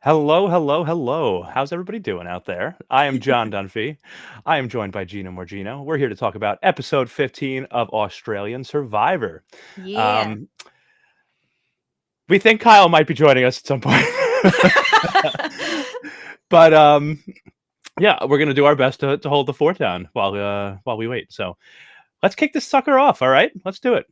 Hello, hello, hello. How's everybody doing out there? I am John Dunphy. I am joined by Gina Morgino. We're here to talk about episode 15 of Australian Survivor. Yeah. Um, we think Kyle might be joining us at some point. But yeah, we're going to do our best to hold the fort down while we wait. So let's kick this sucker off, all right? Let's do it.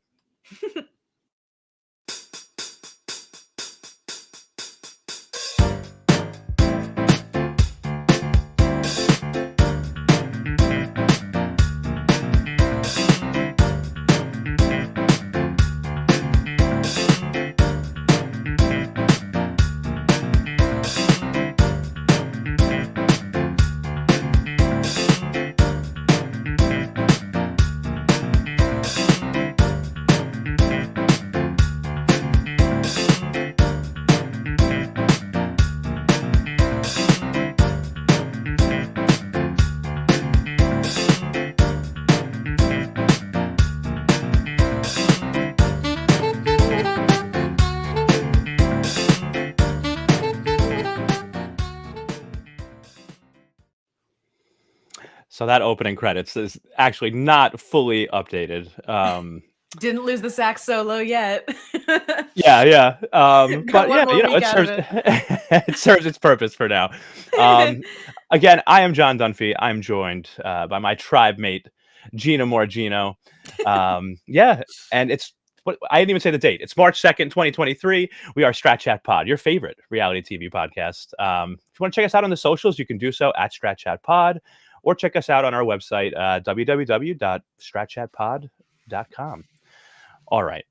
So that opening credits is actually not fully updated. Didn't lose the sax solo yet. Yeah. Got But one yeah, more you know, week it out of serves it. it serves its purpose for now. Again, I am John Dunphy. I'm joined by my tribe mate, Gina Morgino. Yeah, and it's what I didn't even say the date. It's March 2nd, 2023. We are Strat Chat Pod, your favorite reality TV podcast. If you want to check us out on the socials, you can do so at Strat Chat Pod, or check us out on our website, www.stratchatpod.com. All right.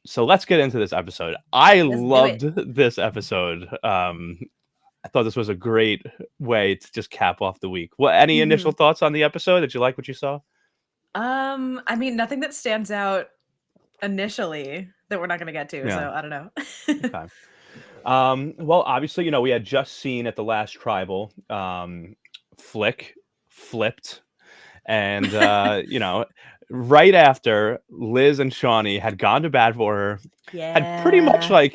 So let's get into this episode. I Let's do it. loved this episode. I thought this was a great way to just cap off the week. What any initial thoughts on the episode? Did you like what you saw? I mean, nothing that stands out initially that we're not going to get to, Yeah. so I don't know. Okay. Well, obviously, we had just seen at the last tribal, Flick flipped, and right after Liz and Shawnee had gone to bat for her, had pretty much Yeah.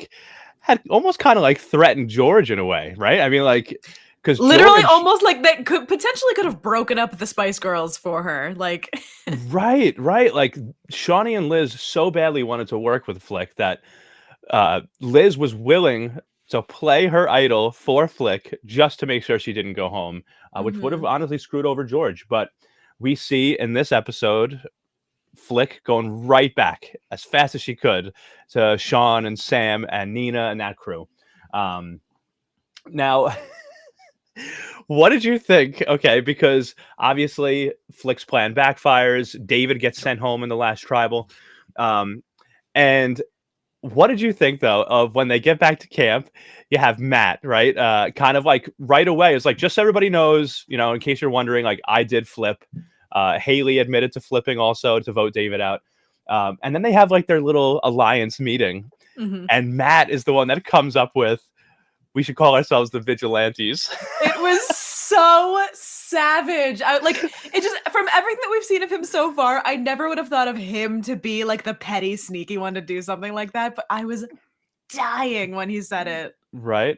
had almost kind of like threatened George in a way, right? I mean, like, because Literally George, almost like that could have broken up the Spice Girls for her. Like right, like Shawnee and Liz so badly wanted to work with Flick that Liz was willing to play her idol for Flick just to make sure she didn't go home, which would have honestly screwed over George. But we see in this episode Flick going right back as fast as she could to Sean and Sam and Nina and that crew. Now, what did you think? Okay, because obviously Flick's plan backfires. David gets sent home in the last tribal. And what did you think, though, of when they get back to camp? You have Matt, right? Kind of like right away. It's like, just so everybody knows, in case you're wondering, like, I did flip. Haley admitted to flipping also to vote David out. And then they have like their little alliance meeting. And Matt is the one that comes up with, we should call ourselves the Vigilantes. it was so savage. It just, from everything that we've seen of him so far, I never would have thought of him to be like the petty, sneaky one to do something like that. But I was dying when he said it. Right?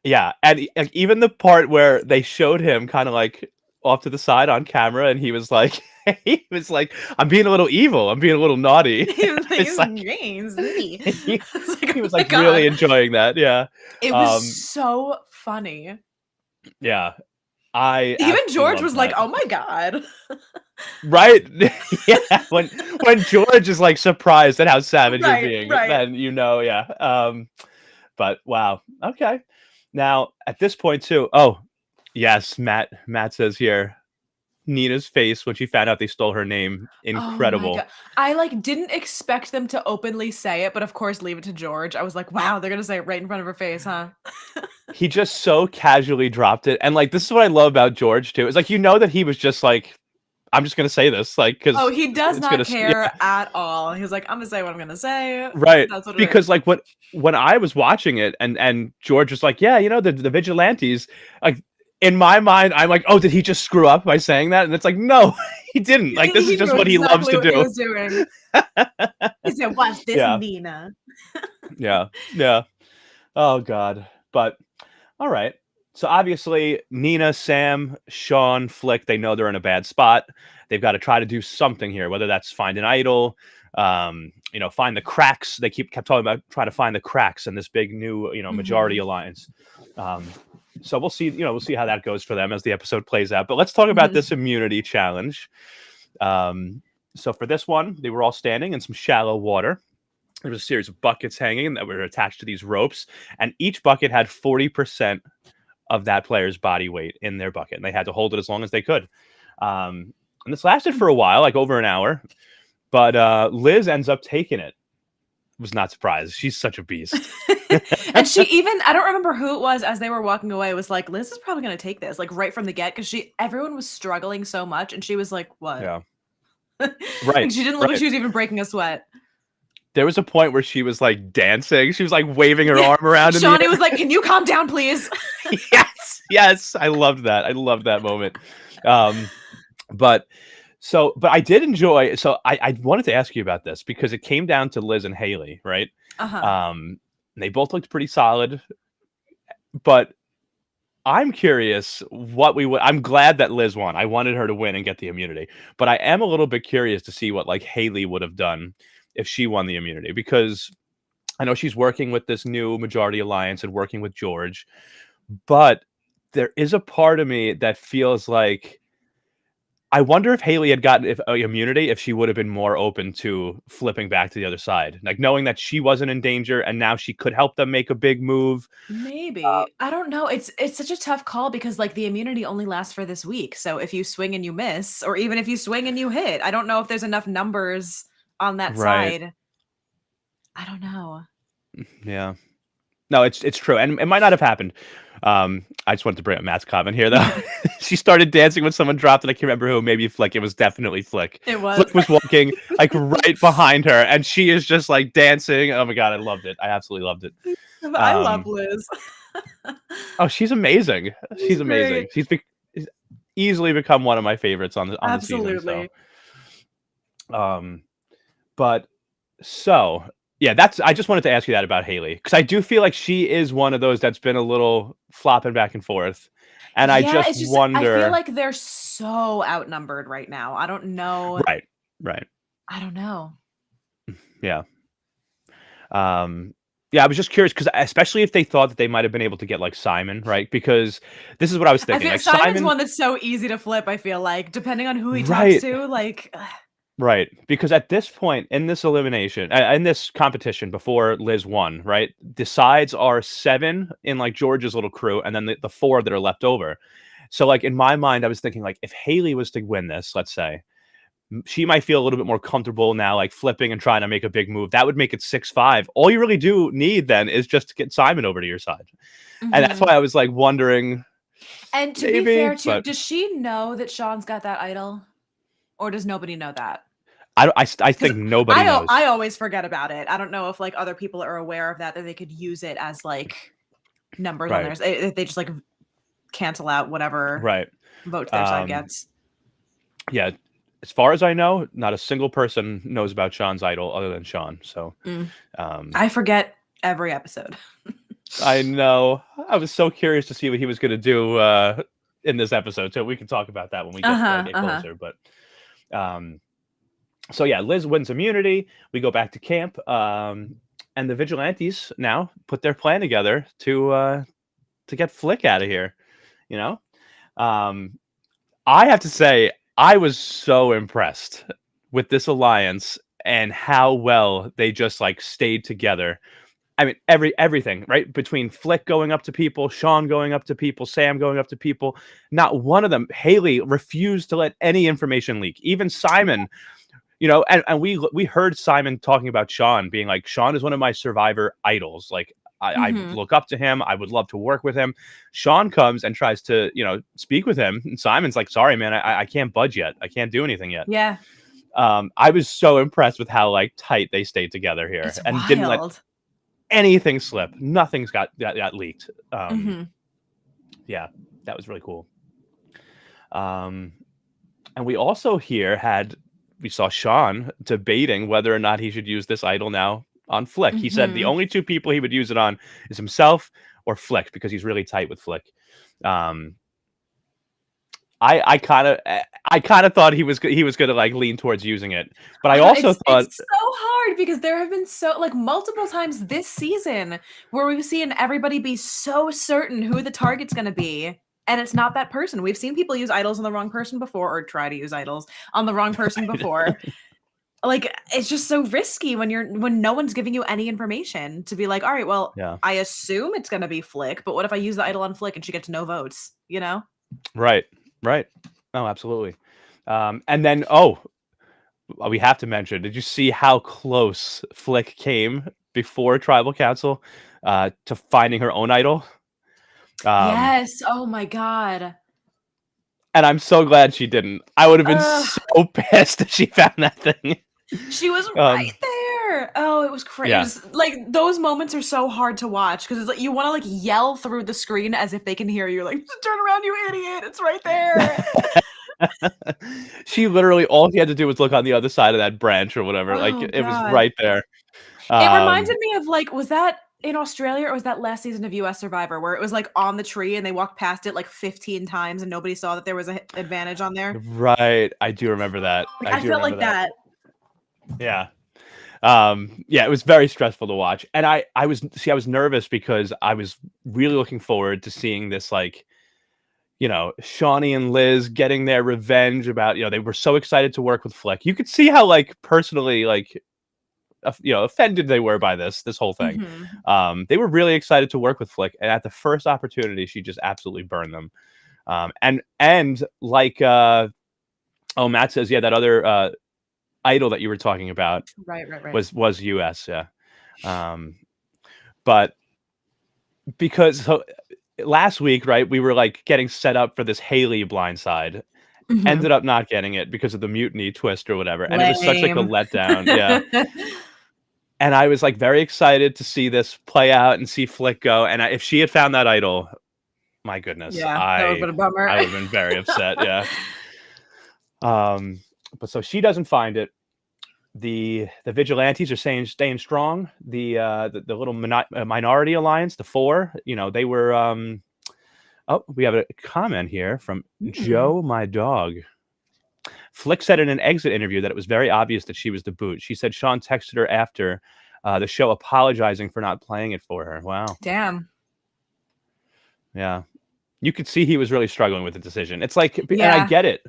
Yeah. And even the part where they showed him kind of like off to the side on camera, and he was like, I'm being a little evil. I'm being a little naughty. He was It's like, he was like really enjoying that. Yeah. It was so funny. Yeah. Even George was like, "Oh my god!" Right? Yeah. When George is like surprised at how savage you're being, then yeah. But wow. Okay. Now at this point too. Oh, yes. Matt says here, Nina's face when she found out they stole her name, incredible. Oh I didn't expect them to openly say it, but of course leave it to George. I was like, wow, they're gonna say it right in front of her face, huh? He just so casually dropped it. And like, this is what I love about George too. It's like, that he was just like, I'm just gonna say this, like, because he does not care at all. He's like, I'm gonna say what I'm gonna say, right? Because like, when I was watching it, and George was like, yeah, the Vigilantes, like, in my mind, I'm like, oh, did he just screw up by saying that? And it's like, no, he didn't. Like, this is just what he loves to do. He was doing. He said, "Watch this, Nina." Yeah. Oh God. But All right. So obviously, Nina, Sam, Sean, Flick, they know they're in a bad spot. They've got to try to do something here, whether that's find an idol, find the cracks. They kept talking about trying to find the cracks in this big new, majority alliance. So we'll see, we'll see how that goes for them as the episode plays out. But let's talk about this immunity challenge. So for this one, they were all standing in some shallow water. There was a series of buckets hanging that were attached to these ropes, and each bucket had 40% of that player's body weight in their bucket, and they had to hold it as long as they could. And this lasted for a while, like over an hour, but Liz ends up taking it. Was not surprised. She's such a beast. And she even, I don't remember who it was as they were walking away, was like, Liz is probably going to take this, like right from the get, because everyone was struggling so much, and she was like, what? Yeah. Right. She didn't look like she was even breaking a sweat. There was a point where she was like dancing. She was like waving her arm around. Shawnee was like, can you calm down, please? Yes. I loved that. I loved that moment. But I did enjoy. So I wanted to ask you about this because it came down to Liz and Haley, right? They both looked pretty solid, but I'm curious what I'm glad that Liz won. I wanted her to win and get the immunity, but I am a little bit curious to see what like Haley would have done if she won the immunity, because I know she's working with this new majority alliance and working with George, but there is a part of me that feels like I wonder if Haley had gotten immunity, if she would have been more open to flipping back to the other side, like knowing that she wasn't in danger and now she could help them make a big move. Maybe. I don't know. It's such a tough call because like the immunity only lasts for this week. So if you swing and you miss, or even if you swing and you hit, I don't know if there's enough numbers on that side. I don't know. Yeah. No, it's true. And it might not have happened. I just wanted to bring up Matt's comment here, though. She started dancing when someone dropped, and I can't remember who. Maybe Flick. It was definitely Flick. It was. Flick was walking like right behind her, and she is just like dancing. Oh my god, I loved it. I absolutely loved it. I love Liz. Oh, she's amazing. She's amazing. She's easily become one of my favorites on the season. So. Yeah, I just wanted to ask you that about Haley, because I do feel like she is one of those that's been a little flopping back and forth. And I just wonder. I feel like they're so outnumbered right now. I don't know. Right. I don't know. Yeah. Yeah, I was just curious, because especially if they thought that they might have been able to get like Simon, right? Because this is what I was thinking. I feel like Simon's one that's so easy to flip, I feel like, depending on who he talks to, like. Right, because at this point in this elimination, in this competition before Liz won, right, the sides are 7 in like George's little crew, and then the 4 that are left over. So like in my mind, I was thinking like if Haley was to win this, let's say, she might feel a little bit more comfortable now, like flipping and trying to make a big move. That would make it 6-5. All you really do need then is just to get Simon over to your side, and that's why I was like wondering. And to be fair, too, does she know that Sean's got that idol, or does nobody know that? I think nobody knows. I always forget about it. I don't know if like other people are aware of that they could use it as like numbers on theirs. They just like cancel out whatever vote their side gets. Yeah, as far as I know, not a single person knows about Sean's idol other than Sean. So I forget every episode. I know. I was so curious to see what he was going to do in this episode. So we can talk about that when we get closer. But so yeah, Liz wins immunity. We go back to camp, and the vigilantes now put their plan together to get Flick out of here. You know, I have to say I was so impressed with this alliance and how well they just like stayed together. I mean, everything, right? Between Flick going up to people, Sean going up to people, Sam going up to people, not one of them. Haley refused to let any information leak. Even Simon. You know, and we heard Simon talking about Sean, being like, Sean is one of my Survivor idols. Like, I look up to him. I would love to work with him. Sean comes and tries to, speak with him. And Simon's like, sorry, man, I can't budge yet. I can't do anything yet. Yeah. I was so impressed with how like tight they stayed together here. It's and wild. Didn't let anything slip. Nothing's got leaked. Yeah, that was really cool. And we also we saw Sean debating whether or not he should use this idol now on Flick. He said the only 2 people he would use it on is himself or Flick, because he's really tight with Flick. Um, I kind of thought he was gonna like lean towards using it, but I also thought, It's so hard because there have been so like multiple times this season where we've seen everybody be so certain who the target's going to be, and it's not that person. We've seen people use idols on the wrong person before, or try to use idols on the wrong person before. Like, it's just so risky when no one's giving you any information to be like, all right, well, yeah, I assume it's going to be Flick, but what if I use the idol on Flick and she gets no votes? You know? right, right. Oh, absolutely. And then, we have to mention, did you see how close Flick came before Tribal Council to finding her own idol? Um, Yes. Oh my God. and I'm so glad she didn't. I would have been Ugh. so pissed if she found that thing. She was right Um, there. Oh, it was crazy. It yeah. was like those moments are so hard to watch because it's like you want to like yell through the screen as if they can hear you. Like, turn around, you idiot! It's right there. She literally, all she had to do was look on the other side of that branch or whatever. Like, Oh it was God. right there. It reminded Um, me of like, was that in Australia or was that last season of US Survivor where it was like on the tree and they walked past it like 15 times and nobody saw that there was a advantage on there? right. I do remember that. Like I I do felt remember like that. that. Yeah. Yeah, it was very stressful to watch. And I was nervous because I was really looking forward to seeing this, like, Shawnee and Liz getting their revenge about, they were so excited to work with Flick. You could see how, like, personally, like, offended they were by this whole thing. Mhm. They were really excited to work with Flick, and at the first opportunity, she just absolutely burned them. And like, Matt says, yeah, that other idol that you were talking about Right. was US, yeah. But because last week, right, we were like getting set up for this Haley blindside. Mhm. Ended up not getting it because of the mutiny twist or whatever, and it was such like a Lame. letdown. Yeah. And I was like very excited to see this play out and see Flick go. And if she had found that idol, my goodness, Yeah, that would've I been a bummer. I would have been very upset. Yeah. But so she doesn't find it. The vigilantes are staying strong. The little minority alliance, the four, they were. Oh, we have a comment here from Mm. Joe, my dog. Flick said in an exit interview that it was very obvious that she was the boot. She said Sean texted her after the show apologizing for not playing it for her. Wow. Damn. Yeah. You could see he was really struggling with the decision. It's like, and I Yeah. get it.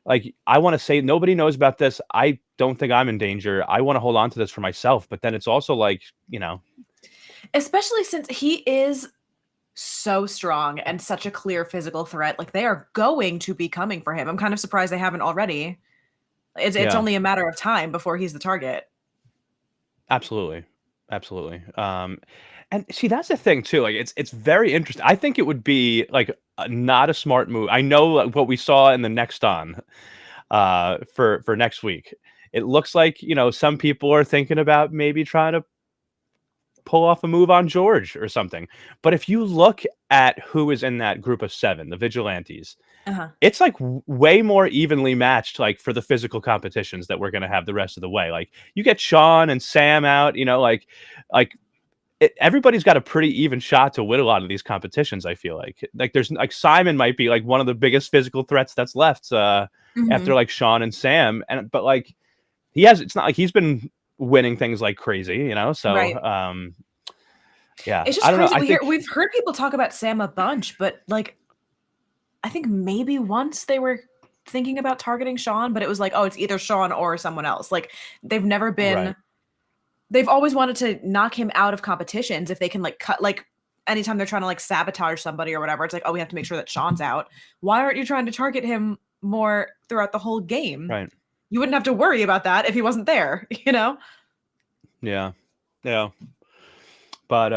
Like, I want to say nobody knows about this. I don't think I'm in danger. I want to hold on to this for myself. But then it's also like, Especially since he is so strong and such a clear physical threat, like, they are going to be coming for him. I'm kind of surprised they haven't already. It's yeah, only a matter of time before he's the target. absolutely. Absolutely. And see, that's the thing too. Like, it's very interesting. I think it would be like not a smart move. I know like, what we saw in the next on for next week. It looks like, some people are thinking about maybe trying to pull off a move on George or something. But if you look at who is in that group of 7, the vigilantes, Uh-huh. it's like way more evenly matched, like for the physical competitions that we're going to have the rest of the way. Like, you get Sean and Sam out, like everybody's got a pretty even shot to win a lot of these competitions. I feel like there's like Simon might be like one of the biggest physical threats that's left after Mhm. like Sean and Sam. But like it's not like he's been winning things like crazy, so Right. yeah, It's I just don't know. crazy. I think We've heard people talk about Sam a bunch, but, like, I think maybe once they were thinking about targeting Sean, but it was like, "Oh, it's either Sean or someone else." Like, they've never right. been they've always wanted to knock him out of competitions if they can, like, cut like, anytime they're trying to, like, sabotage somebody or whatever, it's like, "Oh, we have to make sure that Sean's out." Why aren't you trying to target him more throughout the whole game? Right. You wouldn't have to worry about that if he wasn't there, you know? Yeah. Yeah. But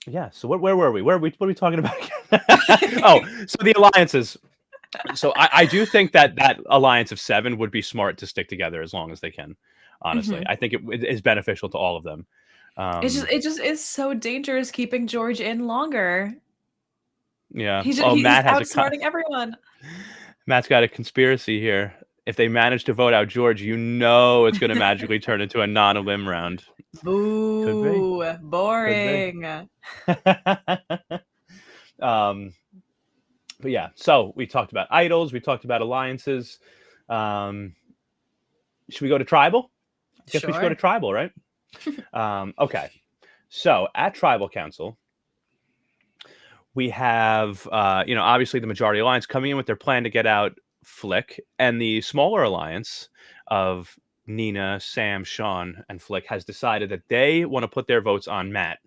yeah, so where were we? What are we talking about again? Oh, so the alliances. So I do think that alliance of 7 would be smart to stick together as long as they can. Honestly, Mhm. I think it is beneficial to all of them. Um, It just is so dangerous keeping George in longer. yeah. Oh, He's outsmarting everyone. Matt's got a conspiracy here. If they manage to vote out George, it's going to magically turn into a non-elim round. Could be. Boo. Could be. Boring. um, but yeah, so we talked about idols. We talked about alliances. Um, should we go to tribal? I guess we should go to Sure. tribal, right? Okay. So at tribal council, we have, obviously the majority alliance coming in with their plan to get out Flick, and the smaller alliance of Nina, Sam, Sean, and Flick has decided that they want to put their votes on Matt.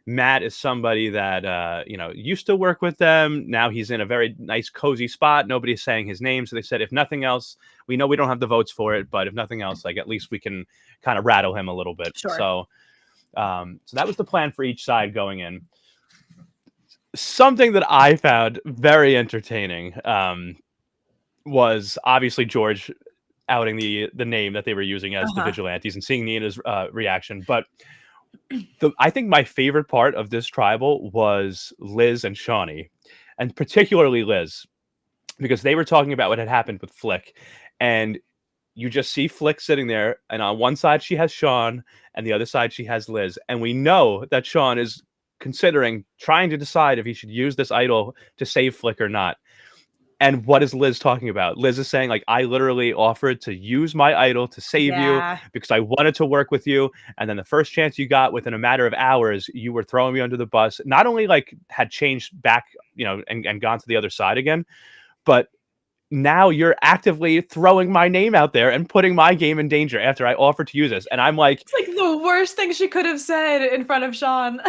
Matt is somebody that used to work with them. Now he's in a very nice, cozy spot. Nobody's saying his name, so they said, if nothing else, we know we don't have the votes for it, but if nothing else, like at least we can kind of rattle him a little bit. Sure. So that was the plan for each side going in. Something that I found very entertaining was obviously George outing the name that they were using as the vigilantes and seeing Nina's reaction. But I think my favorite part of this tribal was Liz and Shawnee, and particularly Liz, because they were talking about what had happened with Flick, and you just see Flick sitting there, and on one side she has Sean, and the other side she has Liz, and we know that Sean is considering trying to decide if he should use this idol to save Flick or not. And what is Liz talking about? Liz is saying, like, I literally offered to use my idol to save you because I wanted to work with you. And then the first chance you got within a matter of hours, you were throwing me under the bus. Not only like had changed back, and gone to the other side again, but now you're actively throwing my name out there and putting my game in danger after I offered to use this. And I'm like, it's like the worst thing she could have said in front of Sean.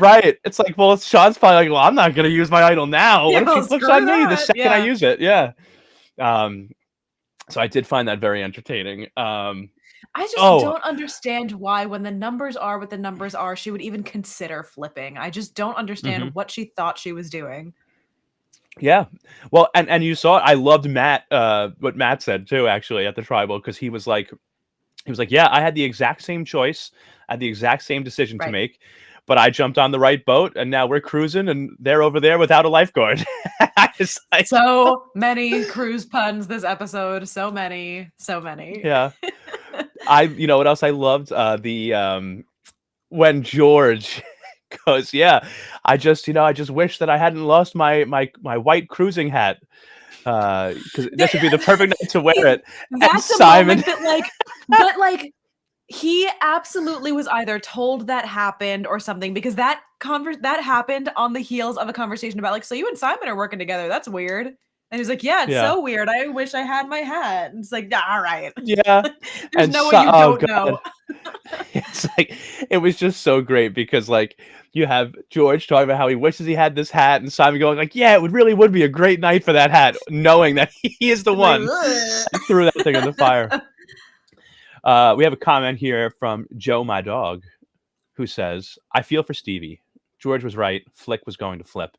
Right. It's like, well, Sean's probably like, well, I'm not going to use my idol now. What if she flips on me the second I use it? Yeah. So I did find that very entertaining. I just don't understand why, when the numbers are what the numbers are, she would even consider flipping. I just don't understand what she thought she was doing. Yeah. Well, and you saw, I loved Matt, what Matt said too, actually, at the tribal, because he was like, yeah, I had the exact same choice. I had the exact same decision to make, but I jumped on the right boat, and now we're cruising, and they're over there without a lifeguard. Like, so many cruise puns this episode. So many. Yeah. You know what else I loved? When George goes, yeah, I just wish that I hadn't lost my white cruising hat. Because this would be the perfect night to wear it. That's a moment that, but he absolutely was either told that happened or something, because that happened on the heels of a conversation about, like, so you and Simon are working together. That's weird. And he's like, yeah, it's so weird. I wish I had my hat. And it's like, all right. Yeah. There's no way you don't know. It's like, it was just so great because, like, you have George talking about how he wishes he had this hat, and Simon going like, yeah, it really would be a great night for that hat, knowing that he is the one that threw that thing in the fire. We have a comment here from Joe, my dog, who says, I feel for Stevie. George was right. Flick was going to flip.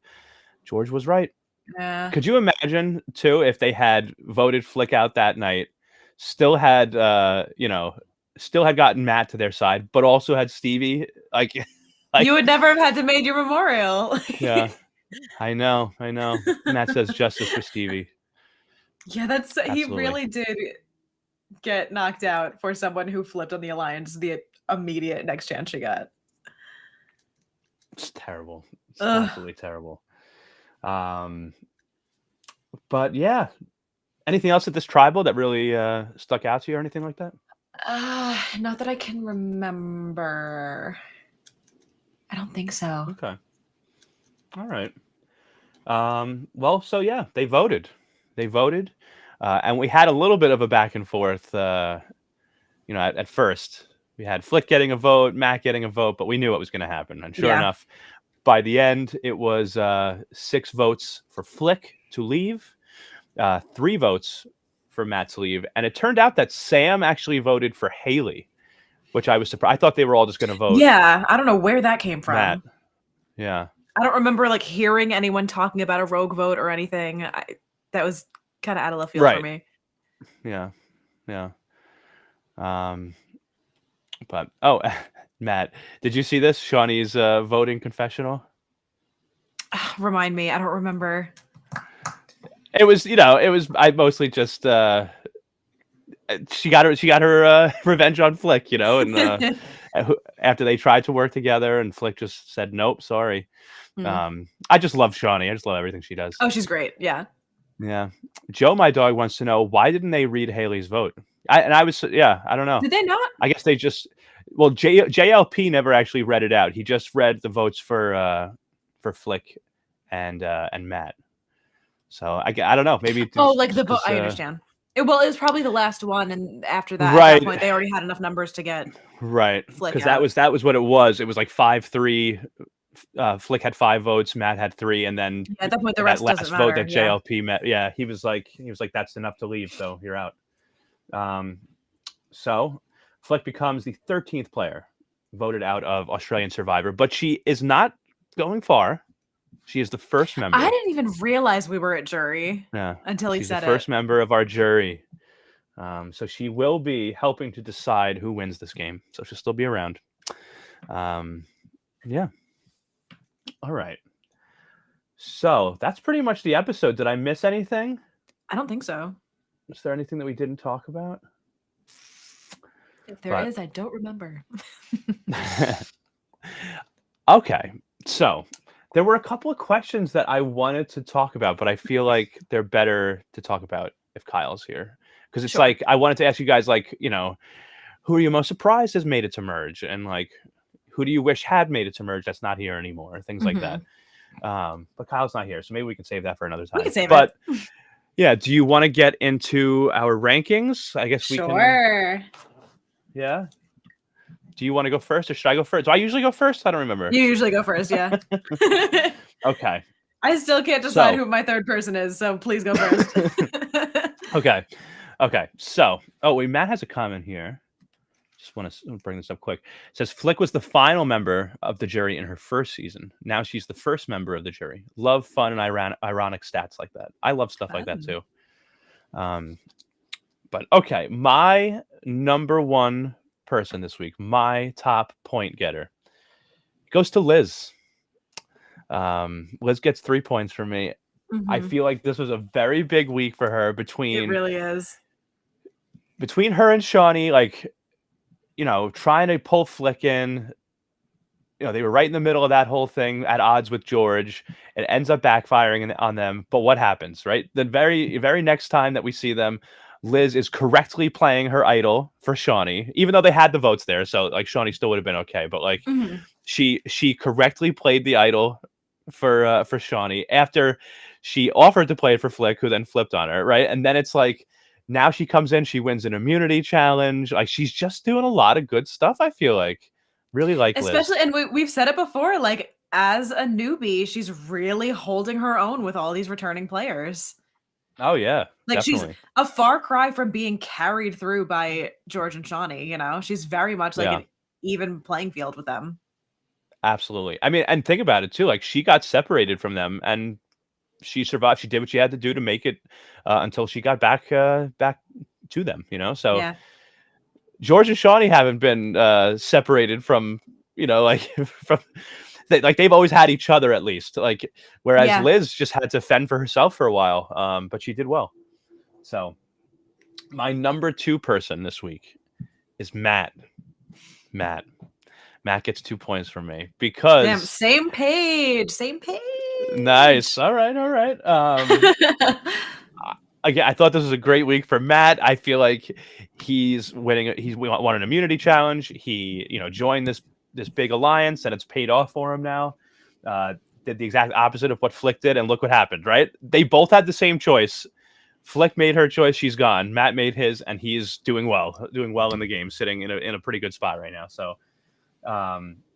George was right. Yeah. Could you imagine, too, if they had voted Flick out that night, still had gotten Matt to their side, but also had Stevie? Like you would never have had to made your memorial. Yeah, I know. Matt says justice for Stevie. Yeah, he really did get knocked out for someone who flipped on the alliance the immediate next chance she got. It's terrible. It's absolutely terrible. But yeah, anything else at this tribal that really stuck out to you or anything like that? Not that I can remember. I don't think so. Okay. All right. Well, so yeah, they voted. And we had a little bit of a back and forth. At first we had Flick getting a vote, Matt getting a vote, but we knew what was going to happen. And sure enough, by the end, it was 6 votes for Flick to leave, 3 votes for Matt to leave. And it turned out that Sam actually voted for Haley, which I was surprised. I thought they were all just going to vote. Yeah, I don't know where that came from. Matt. Yeah. I don't remember hearing anyone talking about a rogue vote or anything. That was kind of out of left field for me. Yeah. But Matt, did you see this? Shawnee's voting confessional? Remind me. I don't remember. It was I mostly just she got her revenge on Flick, and after they tried to work together, and Flick just said nope, sorry. Hmm. I just love Shawnee. I just love everything she does. Oh, she's great. Yeah. Yeah. Joe, my dog, wants to know why didn't they read Haley's vote? I don't know. Did they not? I guess they just JLP never actually read it out. He just read the votes for Flick and Matt. So I don't know. Maybe it's Oh, like just the vote. 'cause, I understand. It was probably the last one, and after that, at right, that point, they already had enough numbers to get right, Flick because out. that was what it was. It was like 5-3. Flick had 5 votes, Matt had 3, and then Yeah, at that point, the that rest doesn't last vote matter. that Yeah. JLP met, yeah, he was like that's enough to leave, so you're out. So Flick becomes the 13th player voted out of Australian Survivor, but she is not going far. She is the first member. I didn't even realize we were at jury until he she's said the first it. member of our jury. So she will be helping to decide who wins this game. So she'll still be around. Yeah. All right. So that's pretty much the episode. Did I miss anything? I don't think so. Is there anything that we didn't talk about? If there is, I don't remember. Okay. So there were a couple of questions that I wanted to talk about, but I feel like they're better to talk about if Kyle's here. Because it's like, I wanted to ask you guys, like, who are you most surprised has made it to Merge? And like, who do you wish had made it to Merge that's not here anymore? Things like that. But Kyle's not here, so maybe we can save that for another time. We can save it. Yeah, do you want to get into our rankings? I guess we can. Sure. Yeah. Do you want to go first, or should I go first? Do I usually go first? I don't remember. You usually go first, yeah. Okay. I still can't decide who my third person is, so please go first. Okay. So, Matt has a comment here. Just want to bring this up quick. It says Flick was the final member of the jury in her first season. Now she's the first member of the jury. Love fun and ironic stats like that. I love stuff like that too. But okay, my number one person this week, my top point getter, goes to Liz. Liz gets 3 points from me. I feel like this was a very big week for her. It really is. Between her and Shawnee, like, trying to pull Flick in. They were right in the middle of that whole thing, at odds with George. It ends up backfiring on them. But what happens, right? The very, very next time that we see them, Liz is correctly playing her idol for Shawnee, even though they had the votes there. So like Shawnee still would have been okay. But like she correctly played the idol for Shawnee after she offered to play it for Flick, who then flipped on her, right? And then it's like, now she comes in, she wins an immunity challenge. Like, she's just doing a lot of good stuff, I feel like. Really like Especially, Liz. and we've said it before, like, as a newbie, she's really holding her own with all these returning players. Oh, yeah. Like, definitely. she's a far cry from being carried through by George and Shawnee, She's very much like an even playing field with them. Absolutely. I mean, and think about it, too. Like, she got separated from them, and she survived. She did what she had to do to make it until she got back to them, So yeah. George and Shawnee haven't been separated from, they've always had each other, at least. Like, whereas Liz just had to fend for herself for a while, but she did well. So my number 2 person this week is Matt. Matt gets 2 points from me because same page. Nice. All right. Again, I thought this was a great week for Matt. I feel like he's winning. He's won an immunity challenge. He, joined this big alliance, and it's paid off for him now. Did the exact opposite of what Flick did, and look what happened. Right? They both had the same choice. Flick made her choice. She's gone. Matt made his, and he's doing well in the game, sitting in a pretty good spot right now. So,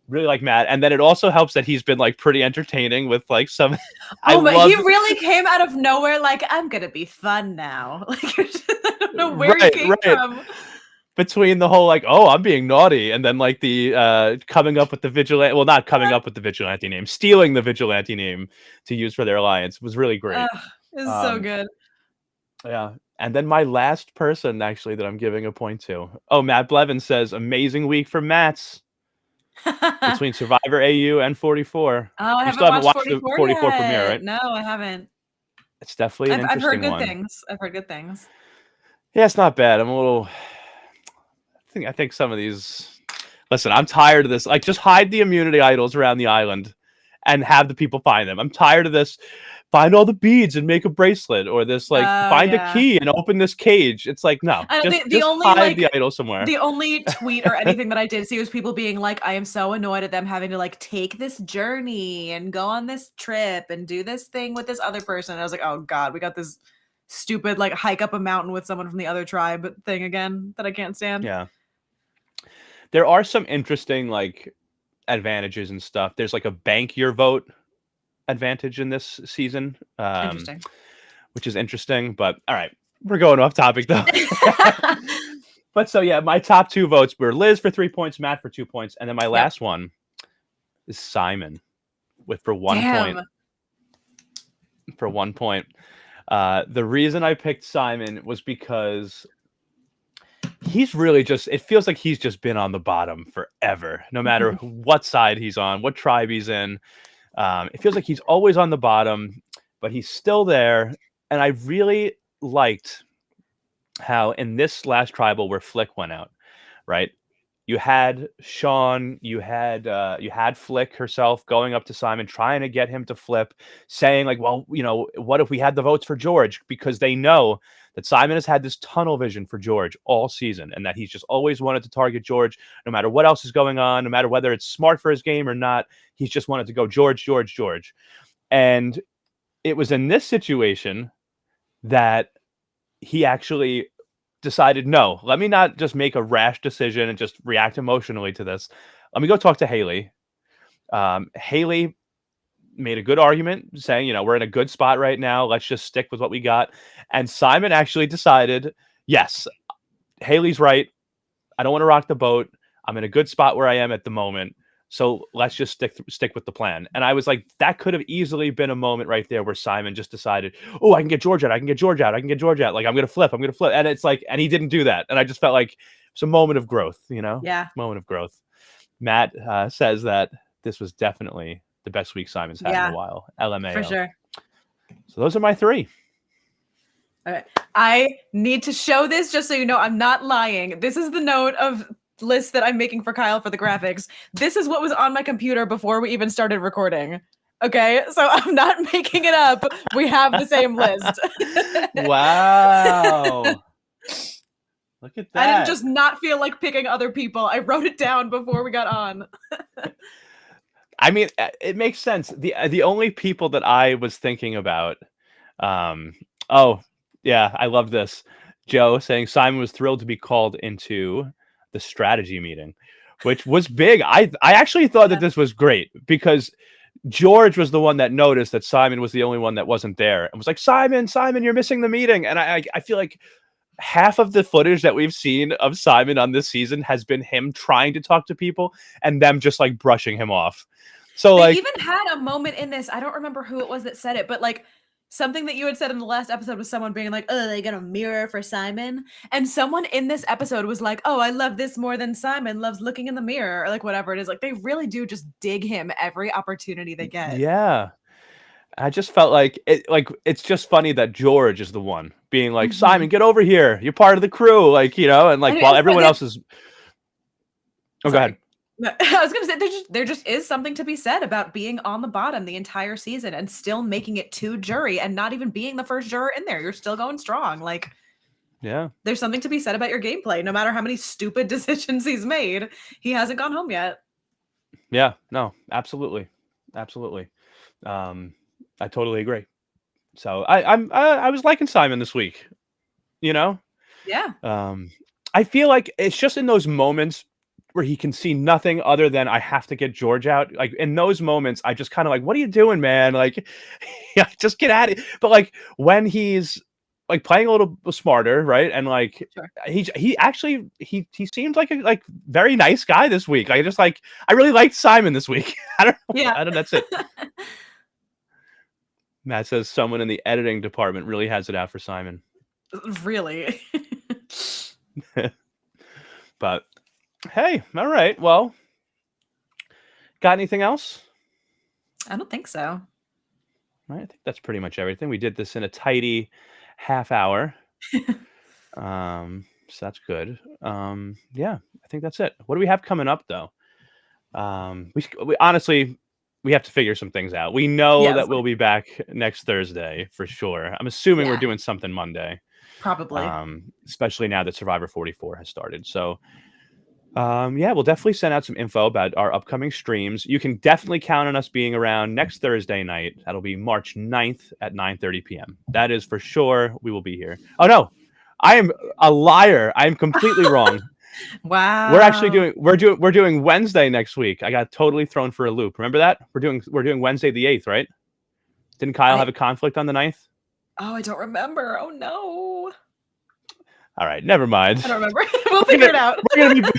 really like Matt. And then it also helps that he's been like pretty entertaining with like some. He really came out of nowhere. Like, I'm gonna be fun now. Like, I don't know where he came from. Between the whole like, oh, I'm being naughty, and then like the coming up with the vigilante. Well, not coming up with the vigilante name, stealing the vigilante name to use for their alliance was really great. It's so good. Yeah. And then my last person, actually, that I'm giving a point to. Oh, Matt Blevin says, amazing week for Matt's. Between Survivor AU and 44. Oh, I haven't watched the 44 premiere, right? No, I haven't. It's definitely an interesting one. I've heard good things. Yeah, it's not bad. I'm a little. I think some of these. Listen, I'm tired of this. Like, just hide the immunity idols around the island, and have the people find them. I'm tired of this. Find all the beads and make a bracelet, or this like Oh find a yeah. key and open this cage. It's like no, I know the just only hide like the idol somewhere. the only tweet or anything that I did see was people being like, "I am so annoyed at them having to like take this journey and go on this trip and do this thing with this other person." And I was like, "Oh God, we got this stupid like hike up a mountain with someone from the other tribe thing again that I can't stand." Yeah, there are some interesting like advantages and stuff. There's like a bank your vote advantage in this season, Interesting. which is interesting. But all right, we're going off topic though. But so yeah, my top 2 votes were Liz for 3 points, Matt for 2 points, and then my Yep. last one is Simon with for 1 point. Damn. For 1 point. The reason I picked Simon was because he's really just. It feels like he's just been on the bottom forever, no matter what side he's on, what tribe he's in. It feels like he's always on the bottom, but he's still there. And I really liked how in this last tribal where Flick went out, right? You had Sean, you had Flick herself going up to Simon, trying to get him to flip, saying like, "Well, what if we had the votes for George?" Because they know that Simon has had this tunnel vision for George all season, and that he's just always wanted to target George, no matter what else is going on, no matter whether it's smart for his game or not. He's just wanted to go George, George, George, and it was in this situation that he actually decided, no, let me not just make a rash decision and just react emotionally to this. Let me go talk to Haley. Haley made a good argument saying, we're in a good spot right now. Let's just stick with what we got. And Simon actually decided, yes, Haley's right. I don't want to rock the boat. I'm in a good spot where I am at the moment. So let's just stick with the plan. And I was like, that could have easily been a moment right there where Simon just decided, oh, I can get George out. I can get George out. I can get George out. Like, I'm going to flip. I'm going to flip. And it's like, and he didn't do that. And I just felt like it's a moment of growth, Yeah. moment of growth. Matt says that this was definitely the best week Simon's had in a while. LMAO. For sure. So those are my 3. All right. I need to show this just so you know I'm not lying. This is the note of list that I'm making for Kyle for the graphics. This is what was on my computer before we even started recording. Okay, so I'm not making it up. We have the same list. Wow. Look at that. I didn't just not feel like picking other people. I wrote it down before we got on. I mean, it makes sense. The only people that I was thinking about, oh yeah, I love this. Joe saying Simon was thrilled to be called into the strategy meeting, which was big. I actually thought that this was great because George was the one that noticed that Simon was the only one that wasn't there and was like, Simon, you're missing the meeting. And I feel like half of the footage that we've seen of Simon on this season has been him trying to talk to people and them just like brushing him off. So they like, even had a moment in this. I don't remember who it was that said it, but like something that you had said in the last episode was someone being like, "Oh, they got a mirror for Simon," and someone in this episode was like, "Oh, I love this more than Simon loves looking in the mirror," or like whatever it is. Like they really do just dig him every opportunity they get. yeah. I just felt like it's just funny that George is the one being like, Simon, get over here. You're part of the crew. Like, and like while everyone else is. Oh, go ahead. I was gonna say there just is something to be said about being on the bottom the entire season and still making it to jury and not even being the first juror in there. You're still going strong. Like, yeah, there's something to be said about your gameplay. No matter how many stupid decisions he's made, he hasn't gone home yet. Yeah, no, absolutely. I totally agree. So I was liking Simon this week. Yeah. I feel like it's just in those moments where he can see nothing other than I have to get George out. Like in those moments, I just kind of like, what are you doing, man? Like, yeah, just get at it. But like when he's like playing a little smarter, right? And like he actually seemed like a very nice guy this week. I really liked Simon this week. I don't know. Yeah. I don't know. That's it. Matt says someone in the editing department really has it out for Simon. Really? But hey, all right. Well, got anything else? I don't think so. All right, I think that's pretty much everything. We did this in a tidy half hour. So that's good. Yeah, I think that's it. What do we have coming up though? We honestly we have to figure some things out. We know Yes. that we'll be back next Thursday for sure. I'm assuming we're Yeah, doing something Monday, probably. especially now that Survivor 44 has started. So, yeah, we'll definitely send out some info about our upcoming streams. You can definitely count on us being around next Thursday night. That'll be March 9th at 9:30 p.m. That is for sure. We will be here. Oh no, I am a liar. I am completely wrong. Wow. We're doing Wednesday next week. I got totally thrown for a loop. Remember that? We're doing Wednesday the 8th, right? Didn't Kyle I have a conflict on the 9th? I don't remember. Oh no. All right, never mind. I don't remember. We'll We're figure gonna it out.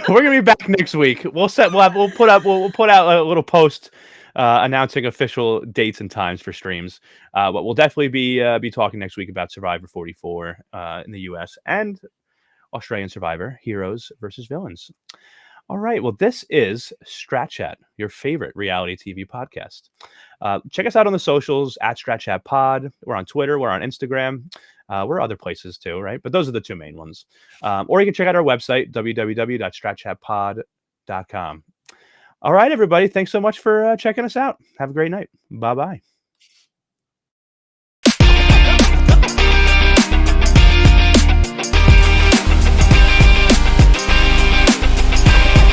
we're gonna be back next week. We'll put out a little post announcing official dates and times for streams. But we'll definitely be talking next week about Survivor 44 in the U.S. and Australian Survivor, Heroes versus Villains. All right. Well, this is Strat Chat, your favorite reality TV podcast. Check us out on the socials at Strat Chat Pod. We're on Twitter. We're on Instagram. We're other places too, right? But those are the two main ones. Or you can check out our website, www.stratchatpod.com. All right, everybody. Thanks so much for checking us out. Have a great night. Bye-bye.